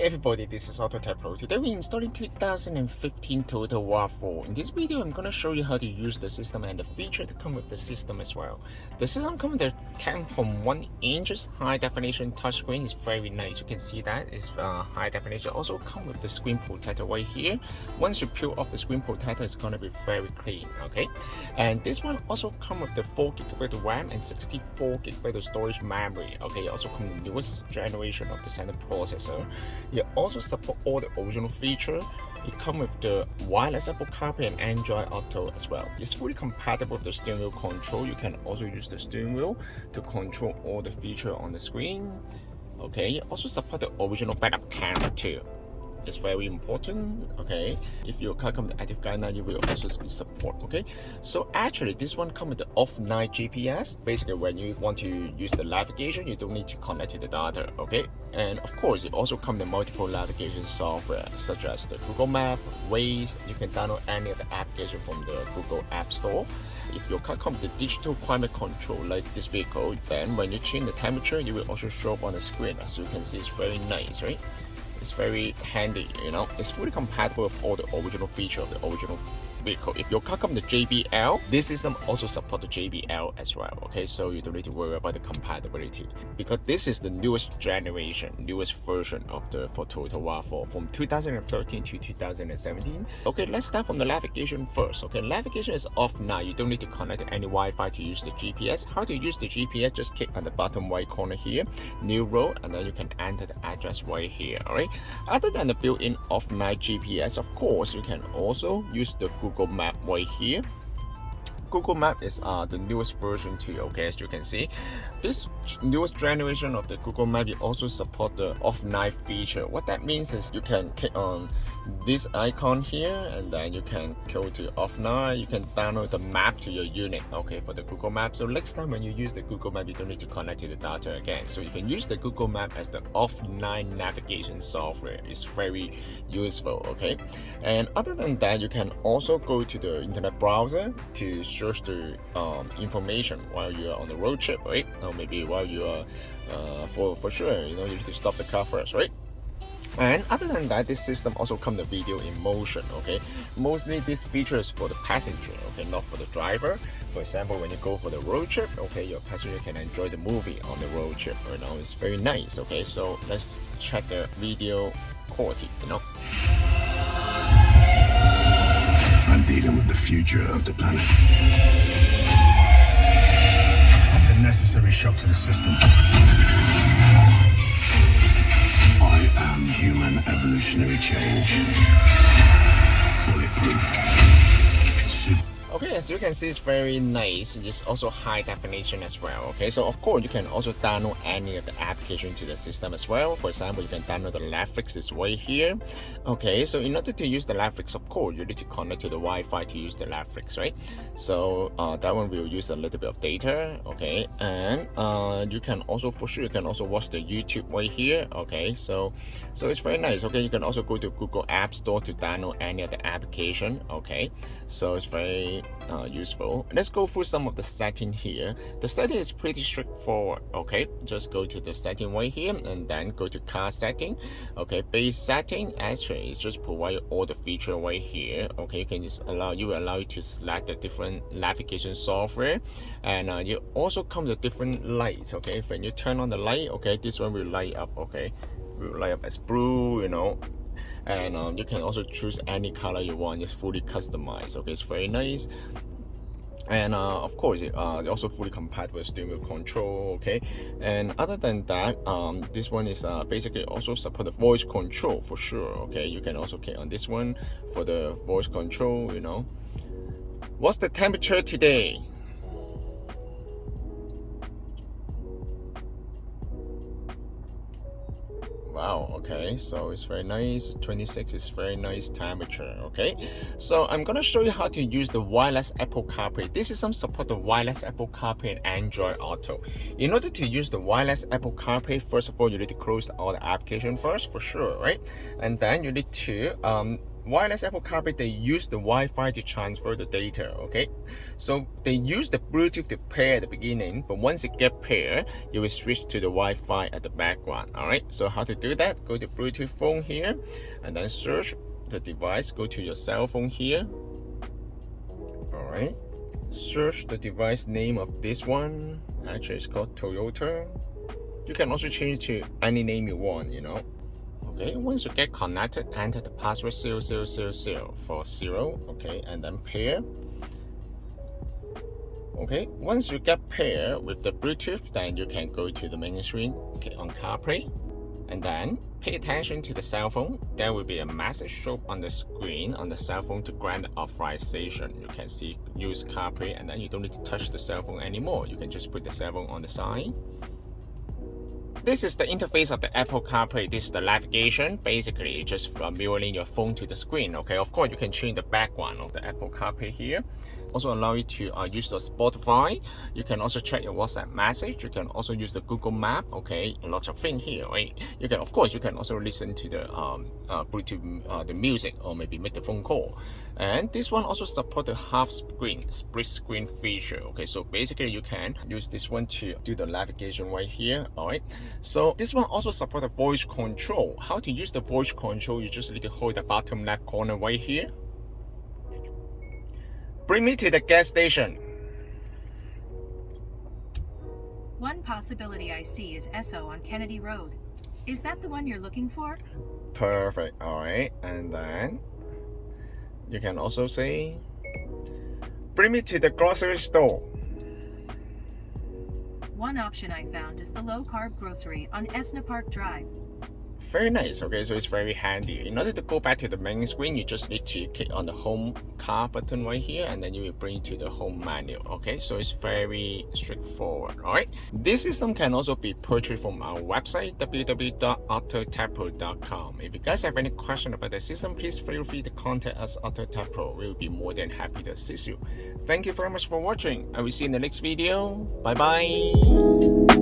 everybody, this is AutoTech Pro. Today we're installing 2015 Toyota RAV4. In this video, I'm going to show you how to use the system and the feature to come with the system as well. The system comes with a 10.1 inches high definition touchscreen. It's very nice. You can see that it's high definition. Also come with the screen protector right here. Once you peel off the screen protector, it's going to be very clean. Okay, and this one also comes with the 4GB of RAM and 64GB of storage memory. Okay, also comes with the newest generation of the standard processor. You also support all the original features. It comes with the wireless Apple CarPlay and Android Auto as well. It's fully compatible with the steering wheel control. You can also use the steering wheel to control all the features on the screen. Okay, you also support the original backup camera too. It's very important. Okay, if your car comes with active guidance, you will also be support. Okay, so actually this one comes with the offline GPS. Basically, when you want to use the navigation, you don't need to connect to the data. Okay, and of course it also comes with multiple navigation software such as the Google Map, Waze. You can download any of the application from the Google App Store. If your car comes with the digital climate control like this vehicle, then when you change the temperature, it will also show up on the screen. As you can see, it's very nice, right? It's very handy, you know. It's fully compatible with all the original features of the original vehicle. If your car comes with JBL, this system also supports the JBL as well. Okay, so you don't need to worry about the compatibility because this is the newest generation, newest version of the Toyota RAV4 from 2013 to 2017. Okay, let's start from the navigation first. Okay, navigation is off now. You don't need to connect to any Wi-Fi to use the GPS. How to use the GPS? Just click on the bottom right corner here, new road, and then you can enter the address right here. All right. Other than the built-in offline GPS, of course, you can also use the Google Map right here. Google Map is the newest version too. Okay, as you can see, this newest generation of the Google Map will also support the offline feature. What that means is you can click on this icon here and then you can go to offline. You can download the map to your unit, okay, for the Google Map. So next time when you use the Google Map, you don't need to connect to the data again. So you can use the Google Map as the offline navigation software. It's very useful. Okay, and other than that, you can also go to the internet browser to search the information while you are on the road trip, right? Or maybe while you are for sure, you know, you need to stop the car first, right? And other than that, this system also comes with video in motion. Okay, mostly this feature is for the passenger, okay, not for the driver. For example, when you go for the road trip, okay, your passenger can enjoy the movie on the road trip. You know, it's very nice. Okay, so let's check the video quality. You know, I'm dealing with the future of the planet. It's a necessary shock to the system. I am human evolutionary change. Bulletproof. okay, as you can see, it's very nice. It's also high definition as well. Okay, so of course you can also download any of the application to the system as well. For example, you can download the Netflix is right here. Okay, so in order to use the Netflix, of course you need to connect to the Wi-Fi to use the Netflix, right? So that one will use a little bit of data. Okay, and you can also, for sure, you can also watch the YouTube right here. Okay, so it's very nice. Okay, you can also go to Google App Store to download any of the application. Okay, so it's very useful. Let's go through some of the setting here. The setting is pretty straightforward. Okay, just go to the setting right here and then go to car setting. Okay, base setting actually is just provide all the feature right here. Okay, you can just allow you to select the different navigation software, and you also come with different lights. Okay, when you turn on the light, okay, this one will light up. Okay, will light up as blue, you know. And you can also choose any color you want. It's fully customized. Okay, it's very nice. And of course, it's also fully compatible with steering wheel control. Okay, and other than that, this one is basically also support the voice control for sure. Okay, you can also click on this one for the voice control. You know, what's the temperature today? Wow, okay, so it's very nice. 26 is very nice temperature. Okay, so I'm gonna show you how to use the wireless Apple CarPlay. This is some support the wireless Apple CarPlay and Android Auto. In order to use the wireless Apple CarPlay, first of all, you need to close all the application first for sure, right? And then you need to wireless Apple CarPlay, they use the Wi-Fi to transfer the data, okay? So they use the Bluetooth to pair at the beginning, but once it get paired, you will switch to the Wi-Fi at the background, all right? So how to do that? Go to Bluetooth phone here, and then search the device. Go to your cell phone here, all right? Search the device name of this one. Actually, it's called Toyota. You can also change to any name you want, you know. Okay, once you get connected, enter the password 0000 for 0, okay, and then pair. Okay, once you get paired with the Bluetooth, then you can go to the main screen, okay, on CarPlay, and then pay attention to the cell phone. There will be a message show on the screen on the cell phone to grant authorization. You can see use CarPlay, and then you don't need to touch the cell phone anymore. You can just put the cell phone on the side. This is the interface of the Apple CarPlay. This is the navigation. Basically, just mirroring your phone to the screen. Okay, of course, you can change the background of the Apple CarPlay here. Also allow you to use the Spotify. You can also check your WhatsApp message. You can also use the Google Map. Okay, a lot of things here, right? You can, of course, you can also listen to the Bluetooth, the music, or maybe make the phone call. And this one also support the half screen, split screen feature. Okay, so basically you can use this one to do the navigation right here. All right. So this one also support the voice control. How to use the voice control? You just need to hold the bottom left corner right here. Bring me to the gas station. One possibility I see is Esso on Kennedy Road. Is that the one you're looking for? Perfect. All right, and then you can also say, bring me to the grocery store. One option I found is the low-carb grocery on Esna Park Drive. Very nice. Okay, so it's very handy. In order to go back to the main screen, you just need to click on the home car button right here, and then you will bring to the home menu. Okay, so it's very straightforward. All right, this system can also be purchased from our website www.autotappro.com. If you guys have any question about the system, please feel free to contact us, AutoTapPro. We will be more than happy to assist you. Thank you very much for watching. I will see you in the next video. Bye bye.